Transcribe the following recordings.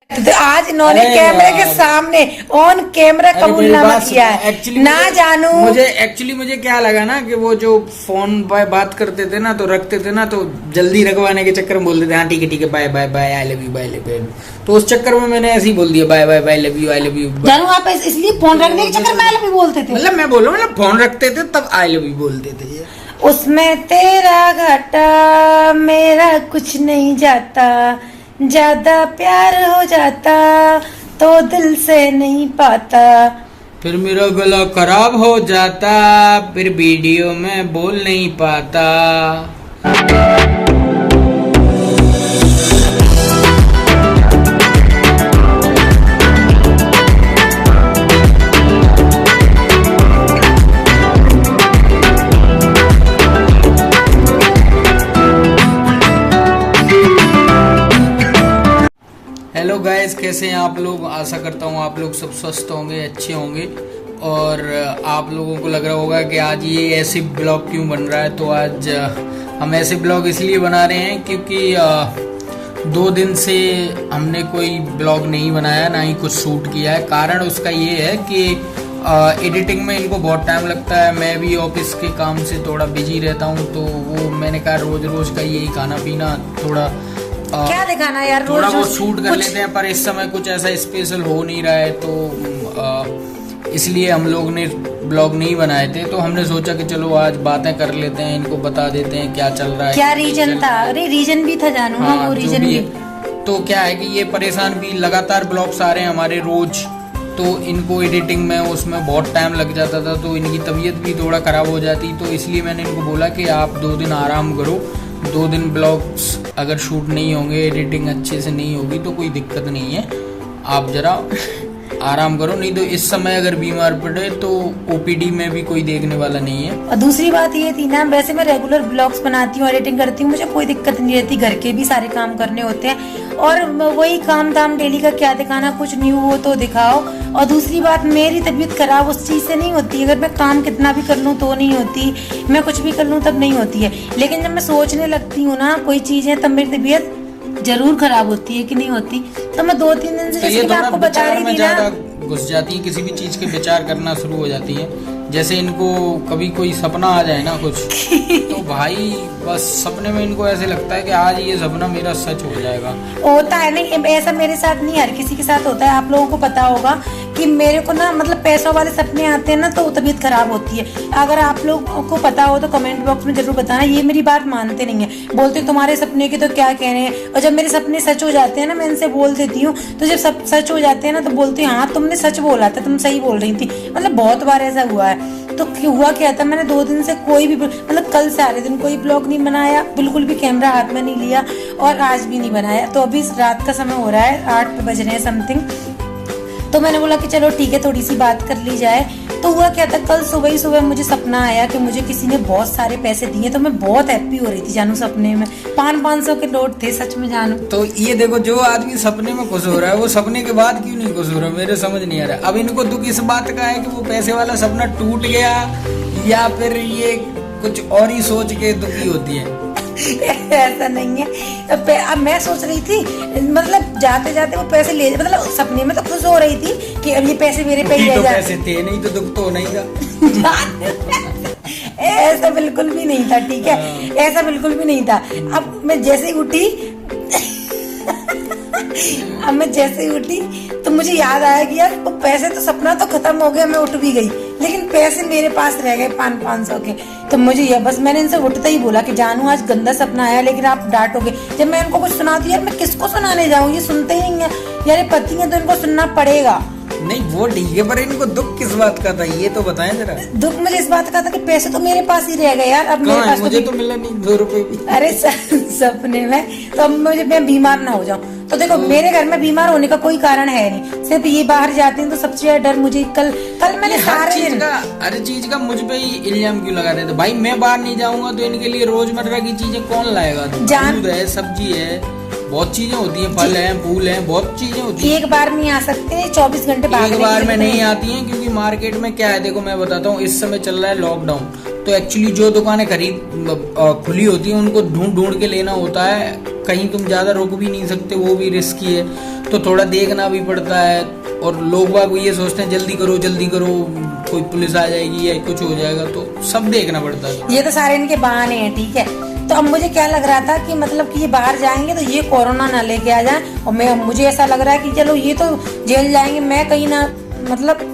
तो आज इन्होंने कैमरे के सामने ऑन कैमरा कबूलनामा किया है। ना जानू मुझे क्या लगा ना कि वो जो फोन पर बात करते थे ना तो रखते थे ना तो जल्दी रखवाने के चक्कर में बोलते थे हाँ ठीक है bye bye bye I love you bye love you. तो उस चक्कर में मैंने ऐसे ही बोल दिया bye bye bye love you I love you. जानू आप इसलिए फोन रखने के चक्कर में आई लव यू बोलते थे? मतलब मैं बोल रहा हूँ मतलब फोन रखते थे तब आई लव यू बोलते थे। उसमें तेरा घाटा मेरा कुछ नहीं जाता, ज्यादा प्यार हो जाता तो दिल से नहीं पाता, फिर मेरा गला खराब हो जाता फिर वीडियो में बोल नहीं पाता। हेलो गाइस, कैसे हैं आप लोग? आशा करता हूँ आप लोग सब स्वस्थ होंगे, अच्छे होंगे। और आप लोगों को लग रहा होगा कि आज ये ऐसे ब्लॉग क्यों बन रहा है। तो आज हम ऐसे ब्लॉग इसलिए बना रहे हैं क्योंकि 2 दिन से हमने कोई ब्लॉग नहीं बनाया, ना ही कुछ शूट किया है। कारण उसका ये है कि एडिटिंग में इनको बहुत टाइम लगता है। मैं भी ऑफिस के काम से थोड़ा बिजी रहता हूँ, तो वो मैंने कहा रोज रोज का यही खाना पीना थोड़ा क्या दिखाना यार, थोड़ा वो शूट कर लेते हैं। पर इस समय कुछ ऐसा स्पेशल हो नहीं रहा है, तो इसलिए हम लोग ने ब्लॉग नहीं बनाए थे। तो हमने सोचा कि चलो आज बातें कर लेते हैं, इनको बता देते हैं क्या चल रहा है, क्या रीजन था। अरे रीजन भी था जानू। हाँ, वो रीजन भी। तो क्या है कि ये परेशान भी, लगातार ब्लॉग्स आ रहे हैं हमारे रोज, तो इनको एडिटिंग में उसमें बहुत टाइम लग जाता था, तो इनकी तबीयत भी थोड़ा ख़राब हो जाती। तो इसलिए मैंने इनको बोला कि आप 2 दिन आराम करो, 2 दिन ब्लॉग्स अगर शूट नहीं होंगे, एडिटिंग अच्छे से नहीं होगी तो कोई दिक्कत नहीं है, आप ज़रा आराम करो। नहीं तो इस समय अगर बीमार पड़े तो ओपीडी में भी कोई देखने वाला नहीं है। और दूसरी बात ये थी ना, वैसे मैं रेगुलर ब्लॉग्स बनाती हूँ, एडिटिंग करती हूँ, मुझे कोई दिक्कत नहीं रहती। घर के भी सारे काम करने होते हैं और वही काम धाम डेली का क्या दिखाना, कुछ न्यू हो तो दिखाओ। और दूसरी बात, मेरी तबीयत खराब उस चीज से नहीं होती। अगर मैं काम कितना भी कर लूँ तो नहीं होती, मैं कुछ भी कर लूँ तब नहीं होती है। लेकिन जब मैं सोचने लगती हूँ ना कोई चीज है, तब मेरी तबीयत जरूर खराब होती है कि नहीं होती। तो मैं 2-3 दिन से तो जैसे आपको बता रही थी ना, घुस जाती है, किसी भी चीज के विचार करना शुरू हो जाती है। जैसे इनको कभी कोई सपना आ जाए ना कुछ तो भाई बस सपने में इनको ऐसे लगता है कि आज ये सपना मेरा सच हो जाएगा। होता है नहीं, ऐसा मेरे साथ नहीं, हर किसी के साथ होता है। आप लोगों को पता होगा कि मेरे को ना मतलब पैसों वाले सपने आते हैं ना तो तबीयत खराब होती है। अगर आप लोगों को पता हो तो कमेंट बॉक्स में जरूर बताना। ये मेरी बात मानते नहीं है, बोलते तुम्हारे सपने के तो क्या कहने हैं। और जब मेरे सपने सच हो जाते हैं ना, मैं इनसे बोल देती हूँ, तो जब सब सच हो जाते हैं ना तो बोलते हैं हाँ तुमने सच बोला था, तुम सही बोल रही थी। मतलब बहुत बार ऐसा हुआ है। तो हुआ क्या था, मैंने 2 दिन से कोई भी मतलब कल से 8 दिन कोई ब्लॉग नहीं बनाया, बिल्कुल भी कैमरा हाथ में नहीं लिया और आज भी नहीं बनाया। तो अभी रात का समय हो रहा है, 8 बज रहे हैं समथिंग। तो मैंने बोला कि चलो ठीक है थोड़ी सी बात कर ली जाए। तो हुआ क्या था, कल सुबह ही सुबह मुझे सपना आया कि मुझे किसी ने बहुत सारे पैसे दिए। तो मैं बहुत हैप्पी हो रही थी जानू। सपने में 500 के नोट थे सच में जानू। तो ये देखो, जो आदमी सपने में खुश हो रहा है वो सपने के बाद क्यों नहीं खुश हो रहा, मेरे समझ नहीं आ रहा। अब इनको दुख इस बात का है कि वो पैसे वाला सपना टूट गया, या फिर ये कुछ और ही सोच के दुखी होती है। ऐसा नहीं है। अब मैं सोच रही थी मतलब जाते जाते वो पैसे ले, मतलब सपने में तो खुश हो रही थी कि अब ये पैसे मेरे पे ही ले जाए। पैसे थे नहीं तो दुख तो नहीं था। ऐसा बिल्कुल भी नहीं था, ठीक है, ऐसा बिल्कुल भी नहीं था। अब मैं जैसे ही उठी तो मुझे याद आया कि यार वो पैसे तो, सपना तो खत्म हो गया, मैं उठ भी गई लेकिन पैसे मेरे पास रह गए 500 के। तो मुझे ये बस मैंने इनसे उठते ही बोला कि जानू आज गंदा सपना आया, लेकिन आप डांटोगे। जब मैं इनको कुछ सुनाती यार मैं किसको सुनाने जाऊँ, ये सुनते ही नहीं है यार। पति है तो इनको सुनना पड़ेगा। नहीं वो ठीक है, पर इनको दुख किस बात का था ये तो बताएं जरा। दुख मुझे इस बात का था कि पैसे तो मेरे पास ही रह गए यार। अब मेरे पास मुझे तो मिला नहीं 2 रुपए भी। अरे सपने में तो अब मैं बीमार ना हो जाऊं। तो देखो मेरे घर में बीमार होने का कोई कारण है नहीं, सिर्फ ये बाहर जाते हैं तो सबसे ज्यादा डर मुझे। कल मैंने हर चीज का मुझ पे ही इल्जाम क्यों लगाते थे भाई। मैं बाहर नहीं जाऊंगा तो इनके लिए रोजमर्रा की चीजें कौन लाएगा। दूध है, सब्जी है, बहुत चीजें होती हैं, फल हैं, फूल हैं, बहुत चीजें होती हैं। एक बार नहीं आ सकते, 24 घंटे एक बार में नहीं आती हैं, क्योंकि मार्केट में क्या है देखो मैं बताता हूँ, इस समय चल रहा है लॉकडाउन। तो एक्चुअली जो दुकानें खुली होती हैं उनको ढूंढ के लेना होता है कहीं तुम ज़्यादा रुक भी नहीं सकते, वो भी रिस्की है, तो थोड़ा देखना भी पड़ता है। और लोग बाग ये सोचते हैं जल्दी करो, कोई पुलिस आ जाएगी या कुछ हो जाएगा, तो सब देखना पड़ता है। ये तो सारे इनके बहाने हैं, ठीक है। तो अब मुझे क्या लग रहा था कि मतलब कि ये बाहर जाएंगे तो ये कोरोना ना लेके आ जाए, और मुझे ऐसा लग रहा है कि चलो ये तो जेल जाएंगे, मैं कहीं ना, मतलब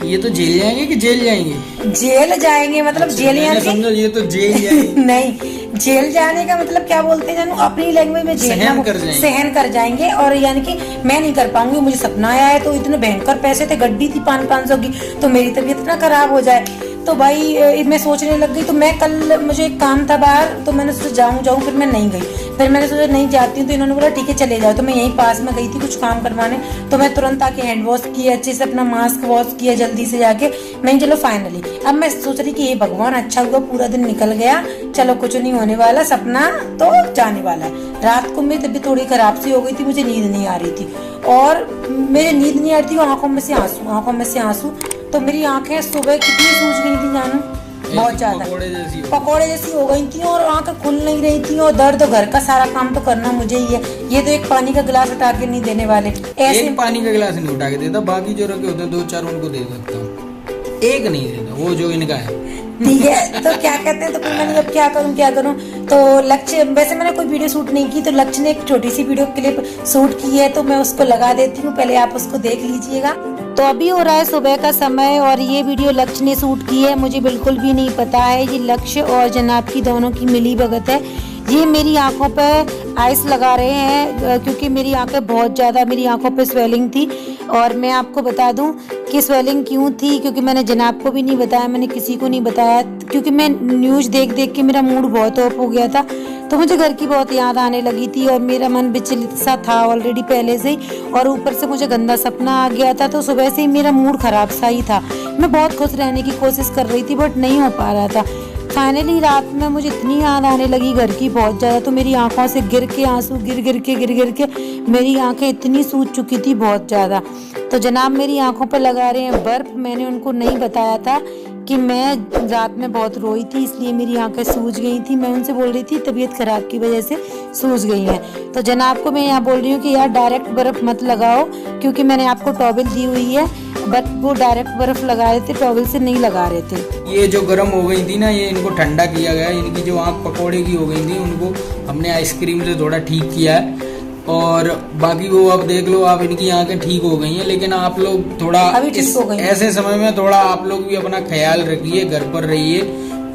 ये तो जेल जाएंगे कि जेल जाएंगे? जेल जाएंगे, मतलब जेल मैंने समझा ये तो जेल जाएंगे। नहीं, जेल जाने का मतलब क्या बोलते हैं जानू, अपनी लैंग्वेज में सहन कर जाएंगे। और यानी कि मैं नहीं कर पाऊंगी, मुझे सपना आया है, तो इतने भयंकर पैसे थे, गड्डी थी 500 की, तो मेरी तबीयत ना खराब हो जाए। तो भाई मैं सोचने लग गई। तो मैं कल, मुझे एक काम था बाहर, तो मैंने सोचा जाऊँ, फिर मैं नहीं गई। फिर मैंने सोचा नहीं जाती हूँ, तो इन्होंने बोला ठीक है चले जाओ। तो मैं यहीं पास में गई थी कुछ काम करवाने, तो मैं तुरंत आके हैंड वॉश किया, अच्छे से अपना मास्क वॉश किया जल्दी से जाके। मैं चलो फाइनली, अब मैं सोच रही कि ये भगवान अच्छा हुआ पूरा दिन निकल गया, चलो कुछ नहीं होने वाला, सपना तो जाने वाला है। रात को मेरी तबीयत थोड़ी खराब सी हो गई थी, मुझे नींद नहीं आ रही थी, और मेरी नींद नहीं आ रही थी, आंखों में से आंसू। तो मेरी आंखें सुबह कितनी सूज गई थी जानू, बहुत ज्यादा पकौड़े जैसी हो गई थी, और आंखें खुल नहीं रही थी, और दर्द, और घर का सारा काम तो करना मुझे ही है। ये तो एक पानी का गिलास उठा के नहीं देने वाले, ऐसे एक पानी का गिलास नहीं उठा के देता, बाकी जो रखे होते हैं 2-4 उनको दे सकता हूँ, एक नहीं देता, वो जो इनका है। ठीक है, तो क्या कहते हैं, तो फिर मैंने अब क्या करूं। तो लक्ष्य, वैसे मैंने कोई वीडियो शूट नहीं की, तो लक्ष्य ने एक छोटी सी वीडियो क्लिप शूट की है, तो मैं उसको लगा देती हूँ, पहले आप उसको देख लीजिएगा। तो अभी हो रहा है सुबह का समय, और ये वीडियो लक्ष्य ने शूट की है, मुझे बिल्कुल भी नहीं पता है, ये लक्ष्य और जनाब की दोनों की मिली भगत है। ये मेरी आंखों पे आइस लगा रहे हैं, क्योंकि मेरी आंखें बहुत ज़्यादा, मेरी आंखों पे स्वेलिंग थी। और मैं आपको बता दूं कि स्वेलिंग क्यों थी, क्योंकि मैंने जनाब को भी नहीं बताया, मैंने किसी को नहीं बताया, क्योंकि मैं न्यूज़ देख देख के मेरा मूड बहुत ऑफ हो गया था, तो मुझे घर की बहुत याद आने लगी थी, और मेरा मन विचलित सा था ऑलरेडी पहले से ही, और ऊपर से मुझे गंदा सपना आ गया था, तो सुबह से ही मेरा मूड खराब सा ही था। मैं बहुत खुश रहने की कोशिश कर रही थी, बट नहीं हो पा रहा था। फाइनली रात में मुझे इतनी याद आने लगी घर की बहुत ज़्यादा, तो मेरी आंखों से गिर के आंसू गिर के मेरी आंखें इतनी सूज चुकी थी बहुत ज़्यादा। तो जनाब मेरी आंखों पर लगा रहे हैं बर्फ। मैंने उनको नहीं बताया था कि मैं रात में बहुत रोई थी, इसलिए मेरी आंखें सूज गई थी। मैं उनसे बोल रही थी तबीयत खराब की वजह से सूज गई हैं। तो जनाब को मैं यहाँ बोल रही हूँ कि यार डायरेक्ट बर्फ मत लगाओ, क्योंकि मैंने आपको टॉवल दी हुई है, बट वो डायरेक्ट बर्फ लगा रहे थे, टॉवल से नहीं लगा रहे थे। ये जो गर्म हो गई थी ना, ये इनको ठंडा किया गया। इनकी जो आँख पकौड़े की हो गई थी, उनको हमने आइसक्रीम से थोड़ा ठीक किया है, और बाकी वो अब देख लो, आप इनकी आंखें ठीक हो गई हैं। लेकिन आप लोग थोड़ा ऐसे समय में थोड़ा आप लोग भी अपना ख्याल रखिए, घर पर रहिए,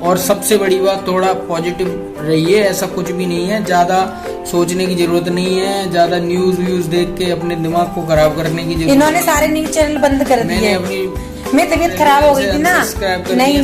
और सबसे बड़ी बात थोड़ा पॉजिटिव रहिए। ऐसा कुछ भी नहीं है, ज़्यादा सोचने की जरूरत नहीं है, ज़्यादा न्यूज़ देख के अपने दिमाग को खराब करने की जरूरत। इन्होंने सारे न्यूज चैनल बंद कर दिए। मैंने अपनी मेरी तबीयत खराब हो गई थी ना, नहीं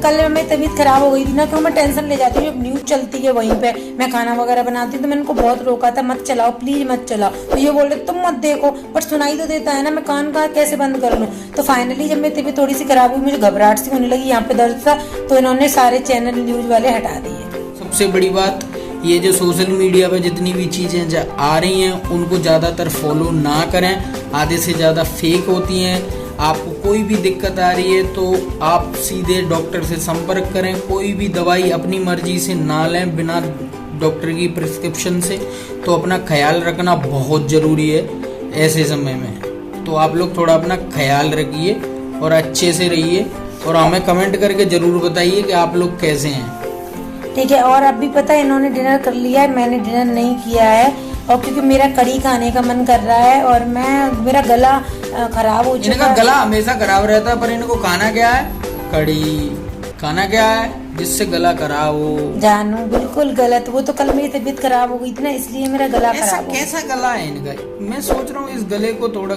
कल मेरी तबीयत खराब हो गई थी ना, क्यों मैं टेंशन ले जाती हूँ, न्यूज चलती है वहीं पे, मैं खाना वगैरह बनाती हूँ, तो मैंने उनको बहुत रोका था मत चलाओ प्लीज मत चलाओ, तो ये बोल रहे तुम मत देखो, पर सुनाई तो देता है ना, मैं कान का कैसे बंद कर लूँ। तो फाइनली जब मेरी तबीयत थोड़ी सी खराब हुई, मुझे घबराहट सी होने लगी, यहाँ पे दर्द था, तो इन्होंने सारे चैनल न्यूज वाले हटा दिए। सबसे बड़ी बात, ये जो सोशल मीडिया पे जितनी भी चीज़ें आ रही हैं, उनको ज़्यादातर फॉलो ना करें, आधे से ज़्यादा फेक होती हैं। आपको कोई भी दिक्कत आ रही है तो आप सीधे डॉक्टर से संपर्क करें। कोई भी दवाई अपनी मर्जी से ना लें बिना डॉक्टर की प्रिस्क्रिप्शन से। तो अपना ख्याल रखना बहुत ज़रूरी है ऐसे समय में। तो आप लोग थोड़ा अपना ख्याल रखिए और अच्छे से रहिए, और हमें कमेंट करके ज़रूर बताइए कि आप लोग कैसे हैं। ठीक है, और अभी पता है इन्होंने डिनर कर लिया है, मैंने डिनर नहीं किया है, और क्योंकि मेरा कड़ी खाने का मन कर रहा है, और मेरा गला खराब हो चुका है। इनका गला हमेशा खराब रहता है, पर इनको खाना क्या है? कड़ी। खाना क्या है जिससे गला खराब हो? जानू बिल्कुल गलत। वो तो कल मेरी तबीयत खराब हो गई थी ना, इसलिए मेरा गला खराब हो। कैसा गला है इनका? मैं सोच रहा हूँ इस गले को थोड़ा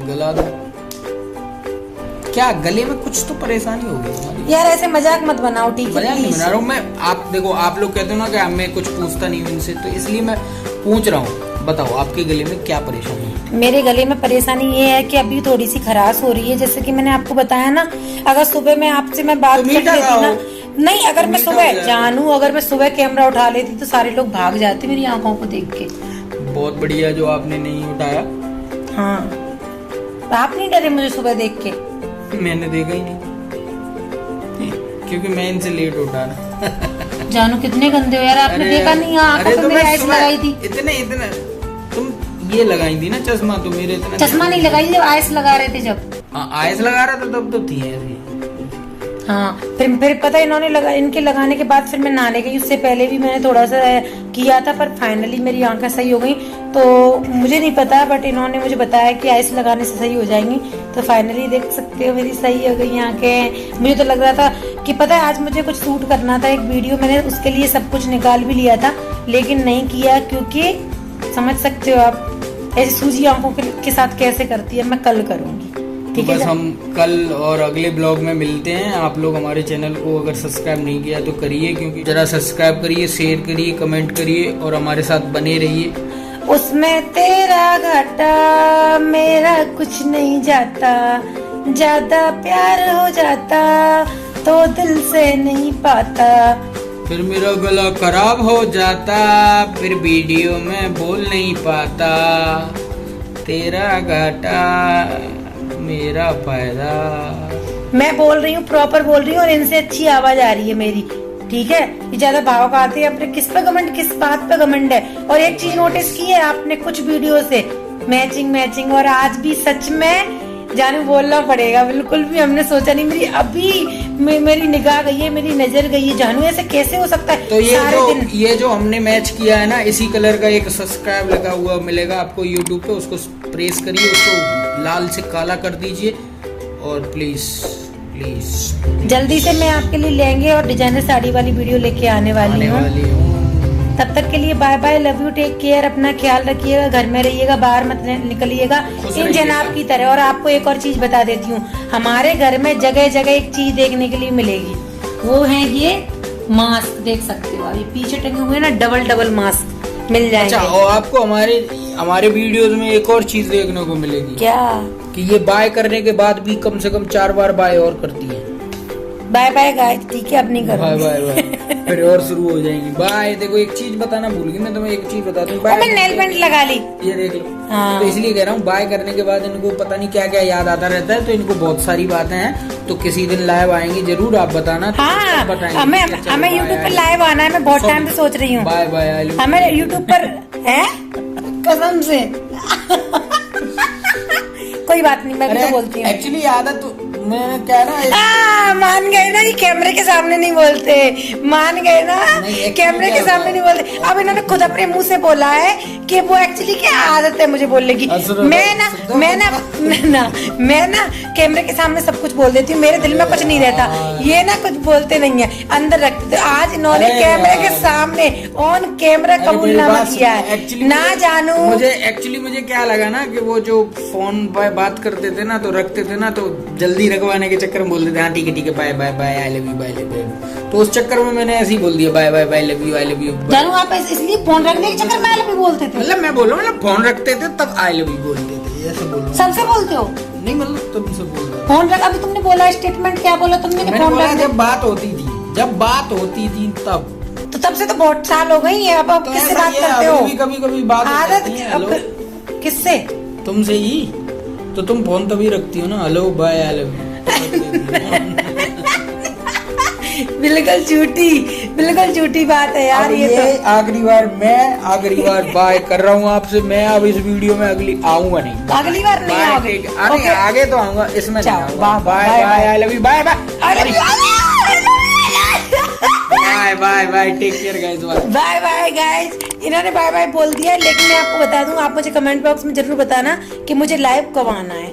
गला दो। क्या गले में कुछ तो परेशानी होगी यार? ऐसे मजाक मत बनाओ, ठीक है? मजाक नहीं बना रहा हूँ मैं। आप देखो, आप लोग कहते हो ना कि मैं कुछ पूछता नहीं हूँ इनसे, तो इसलिए मैं पूछ रहा हूँ। बताओ आपके गले में क्या परेशानी है? मेरे गले में परेशानी ये है कि अभी थोड़ी सी खराश हो रही है, जैसे कि मैंने आपको बताया ना। अगर सुबह में आपसे मैं बात कर लेती ना, नहीं अगर मैं सुबह जानू, अगर मैं सुबह कैमरा उठा लेती तो सारे लोग भाग जाते मेरी आंखों को देख के। बहुत बढ़िया जो आपने नहीं उठाया। हाँ, आप नहीं डरे मुझे सुबह देख के? मैंने देखा ही नहीं, क्योंकि मैं इनसे लेट उठा ना। जानू कितने गंदे हो यार, आपने अरे देखा नहीं आंखों पे तो मेरी मैं आइस सुबह लगाई थी। इतने तुम ये लगाई थी ना चश्मा, तो मेरे इतना चश्मा नहीं लगाई, जब आइस लगा रहे थे जब। हाँ आइस लगा रहा था तब तो थी ऐसी। हाँ फिर पता है इन्होंने इनके लगाने के बाद फिर मैं नहाने गई, उससे पहले भी मैंने थोड़ा सा किया था, पर फाइनली मेरी आंखें सही हो गई। तो मुझे नहीं पता, बट इन्होंने मुझे बताया कि आइस लगाने से सही हो जाएंगी। तो फाइनली देख सकते हो मेरी सही हो गई आंखें। मुझे तो लग रहा था कि पता है आज मुझे कुछ शूट करना था, एक वीडियो, मैंने उसके लिए सब कुछ निकाल भी लिया था, लेकिन नहीं किया, क्योंकि समझ सकते हो आप ऐसी सूजी आंखों के साथ कैसे करती है। मैं कल करूंगी, तो ठीक है। बस हम कल और अगले ब्लॉग में मिलते हैं। आप लोग हमारे चैनल को अगर सब्सक्राइब नहीं किया तो करिए, क्योंकि जरा सब्सक्राइब करिए, शेयर करिए, कमेंट करिए और हमारे साथ बने रहिए। उसमें तेरा घाटा मेरा कुछ नहीं जाता, ज्यादा प्यार हो जाता तो दिल से नहीं पाता, फिर मेरा गला खराब हो जाता, फिर वीडियो में बोल नहीं पाता, तेरा घाटा मेरा फायदा। मैं बोल रही हूँ, प्रॉपर बोल रही हूँ, और इनसे अच्छी आवाज आ रही है मेरी, ठीक है। ये ज्यादा भाव खाते हैं अपने, किस पे घमंड, किस बात पे घमंड है। और एक चीज नोटिस की है आपने कुछ वीडियो से, मैचिंग, और आज भी सच में जानू बोलना पड़ेगा, बिल्कुल भी हमने सोचा नहीं, मेरी अभी मेरी निगाह गई है, मेरी नजर गई है। जानू ऐसे कैसे हो सकता है? तो ये जो हमने मैच किया है ना, इसी कलर का एक सब्सक्राइब लगा हुआ मिलेगा आपको यूट्यूब पे, उसको प्रेस करिए, उसको लाल से काला कर दीजिए, और प्लीज जल्दी से मैं आपके लिए लेंगे और डिजाइनर साड़ी वाली वीडियो लेके आने वाली हूँ। तब तक के लिए bye bye, love you, take care, अपना ख्याल रखिएगा, घर में रहिएगा, बाहर मत निकलिएगा इन जनाब की तरह। और आपको एक और चीज बता देती हूँ, हमारे घर में जगह जगह एक चीज देखने के लिए मिलेगी, वो है ये मास्क, देख सकते हो अभी पीछे टंगे हुए ना, डबल मास्क मिल जाएंगे। अच्छा, और आपको हमारे वीडियोस में एक और चीज देखने को मिलेगी। क्या? कि ये बाय करने के बाद भी कम से कम 4 बार बाय और करती है। बाय बाय गाइस, ठीक है, अब नहीं करूंगी। बाय फिर और शुरू हो जाएंगी। बाय। देखो एक चीज बताना भूल गई मैं तुम्हें, एक चीज बता दूं। मैं नेल पेंट लगा ली, ये देख लो। हाँ। तो इसलिए कह रहा हूँ, बाय करने के बाद इनको पता नहीं क्या क्या याद आता रहता है, तो इनको बहुत सारी बातें हैं। तो किसी दिन लाइव आएंगे जरूर, आप बताना। हाँ, हमें यूट्यूब पर लाइव आना है, मैं बहुत टाइम से सोच रही हूँ। बाय बाय, हमें यूट्यूब पर है कसम से कोई बात नहीं, मैं भी तो बोलती हूँ। एक्चुअली आदत मैं क्या ना, मान गए ना, ये कैमरे के सामने नहीं बोलते, मान गए ना, कैमरे के सामने नहीं बोलते। अब इन्होंने खुद अपने मुंह से बोला है कि वो एक्चुअली क्या आदत है मुझे बोलने की। मैं ना कैमरे के सामने सब कुछ बोल देती हूँ, मेरे दिल में कुछ नहीं रहता। ये ना कुछ बोलते नहीं है, अंदर रखते। तो आज इन्होंने कैमरे के सामने ऑन कैमरा कबूलनामा किया है ना। जानू मुझे क्या लगा ना, कि वो जो फोन पर बात करते थे ना, तो रखते थे ना, तो जल्दी रखवाने के चक्कर में बोलते थे हाँ ठीक है bye bye bye, I love you. तो उस चक्कर में मैंने ऐसे ही बोल दिया bye bye bye, love you, I love you. जानू आप इसलिए फोन रखने के चक्कर में आई लव यू बोलते थे? मतलब मैं बोल रहा हूँ, फोन रखते थे तब आई लव यू बोलते थे, ऐसे बोल रहा हूँ। सबसे बोलते हो? नहीं, मतलब तुमसे बोल रहा हूँ। फोन रख, अभी तुमने बोला स्टेटमेंट, क्या बोला तुमने? फोन रख, जब बात होती थी तब। तो तब से तो बहुत साल हो गई है। अब तो किससे बात करते हो? कभी बात आदत किससे? तुमसे ही। तो तुम फोन तभी रखती हो ना, hello bye, I love you. बिल्कुल झूठी बात है यार। ये तो आखिरी बार बाय कर रहा हूँ आपसे। मैं अब इस वीडियो में अगली आऊंगा नहीं, अगली बार नहीं आओगे। आगे तो आऊंगा, इसमें नहीं आऊंगा। Bye bye, I love you, bye bye, take care guys, bye bye guys. इन्होंने बाय बाय बोल दिया, लेकिन मैं आपको बता दूं, आप मुझे कमेंट बॉक्स में जरूर बताना कि मुझे लाइव कब आना है।